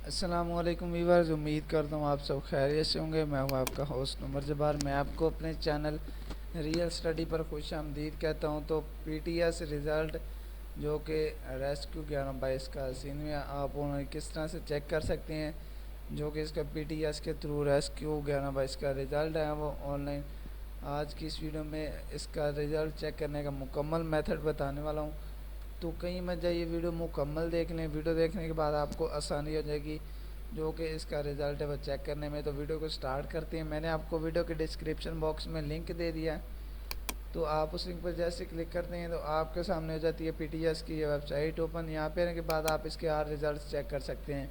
अस्सलामुअलैकुम वीवर्स, उम्मीद करता हूँ आप सब खैरियत से होंगे। मैं हूँ आपका होस्ट उमर जब्बार। मैं आपको अपने चैनल रियल स्टडी पर खुशामदीद कहता हूँ। तो पीटीएस रिज़ल्ट जो कि रेस्क्यू 11/22 का सीन में आप उन्हें किस तरह से चेक कर सकते हैं, जो कि इसका पीटीएस के थ्रू रेस्क्यू 11/22 का रिज़ल्ट है वो ऑनलाइन। आज की इस वीडियो में इसका रिज़ल्ट चेक करने का मुकम्मल मेथड बताने वाला हूँ। तो कहीं मत जाइए, वीडियो मुकम्मल देख लें। वीडियो देखने के बाद आपको आसानी हो जाएगी जो कि इसका रिज़ल्ट है वो चेक करने में। तो वीडियो को स्टार्ट करते हैं। मैंने आपको वीडियो के डिस्क्रिप्शन बॉक्स में लिंक दे दिया है, तो आप उस लिंक पर जैसे क्लिक करते हैं तो आपके सामने हो जाती है पीटीएस की ये वेबसाइट ओपन। यहाँ पे आने के बाद आप इसके हर रिज़ल्ट चेक कर सकते हैं,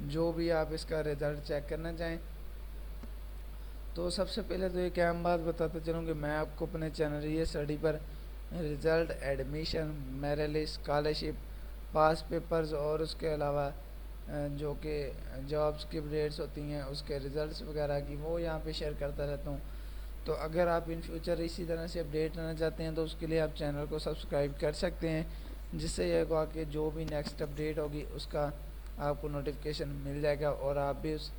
जो भी आप इसका रिज़ल्ट चेक करना चाहें। तो सबसे पहले तो एक अहम बात बताता चलूँ कि मैं आपको अपने चैनल ये स्टडी पर result, admission, merit list, scholarship, pass papers और उसके अलावा जो कि जॉब्स की अपडेट्स होती हैं उसके रिज़ल्ट्स वगैरह की, वो यहाँ पे शेयर करता रहता हूँ। तो अगर आप इन फ्यूचर इसी तरह से अपडेट रहना चाहते हैं तो उसके लिए आप चैनल को सब्सक्राइब कर सकते हैं, जिससे यह होगा कि जो भी नेक्स्ट अपडेट होगी उसका आपको नोटिफिकेशन मिल जाएगा और आप भी उस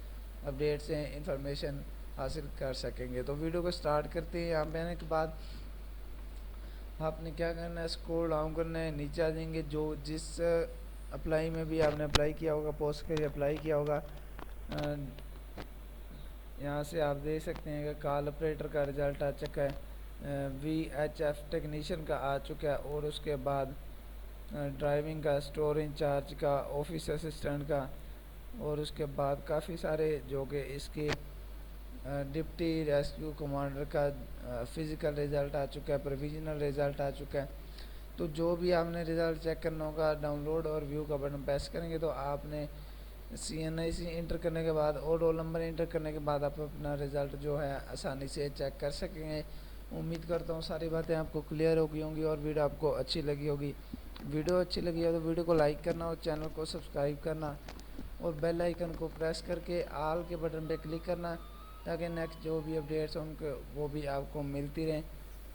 अपडेट से इंफॉर्मेशन हासिल कर सकेंगे। तो वीडियो को स्टार्ट करते हैं। यहाँ पे आने के बाद आपने क्या करना है, स्क्रॉल डाउन करना है, नीचे आ जाएंगे। जो जिस अप्लाई में भी आपने अप्लाई किया होगा, पोस्ट के लिए अप्लाई किया होगा, यहाँ से आप देख सकते हैं कि कॉल ऑपरेटर का रिज़ल्ट आ चुका है, वीएचएफ टेक्नीशियन का आ चुका है, और उसके बाद ड्राइविंग का, स्टोर इंचार्ज का, ऑफिस असिस्टेंट का, और उसके बाद काफ़ी सारे जो कि इसके डिप्टी रेस्क्यू कमांडर का फ़िज़िकल रिज़ल्ट आ चुका है, प्रोविज़नल रिज़ल्ट आ चुका है। तो जो भी आपने रिज़ल्ट चेक करना होगा, डाउनलोड और व्यू का बटन प्रेस करेंगे तो आपने CNIC इंटर करने के बाद और रोल नंबर इंटर करने के बाद आप अपना रिज़ल्ट जो है आसानी से चेक कर सकेंगे। उम्मीद करता हूँ सारी बातें आपको क्लियर हो गई होंगी और वीडियो आपको अच्छी लगी होगी। वीडियो अच्छी लगी है तो वीडियो को लाइक करना और चैनल को सब्सक्राइब करना और बेल आइकन को प्रेस करके ऑल के बटन पे क्लिक करना, ताकि नेक्स्ट जो भी अपडेट्स हों उनके वो भी आपको मिलती रहें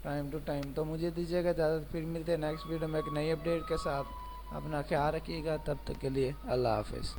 टाइम टू टाइम। तो मुझे दीजिएगा इजाज़त, फिर मिलते हैं नेक्स्ट वीडियो में एक नई अपडेट के साथ। अपना ख्याल रखिएगा, तब तक के लिए अल्लाह हाफ़िज़।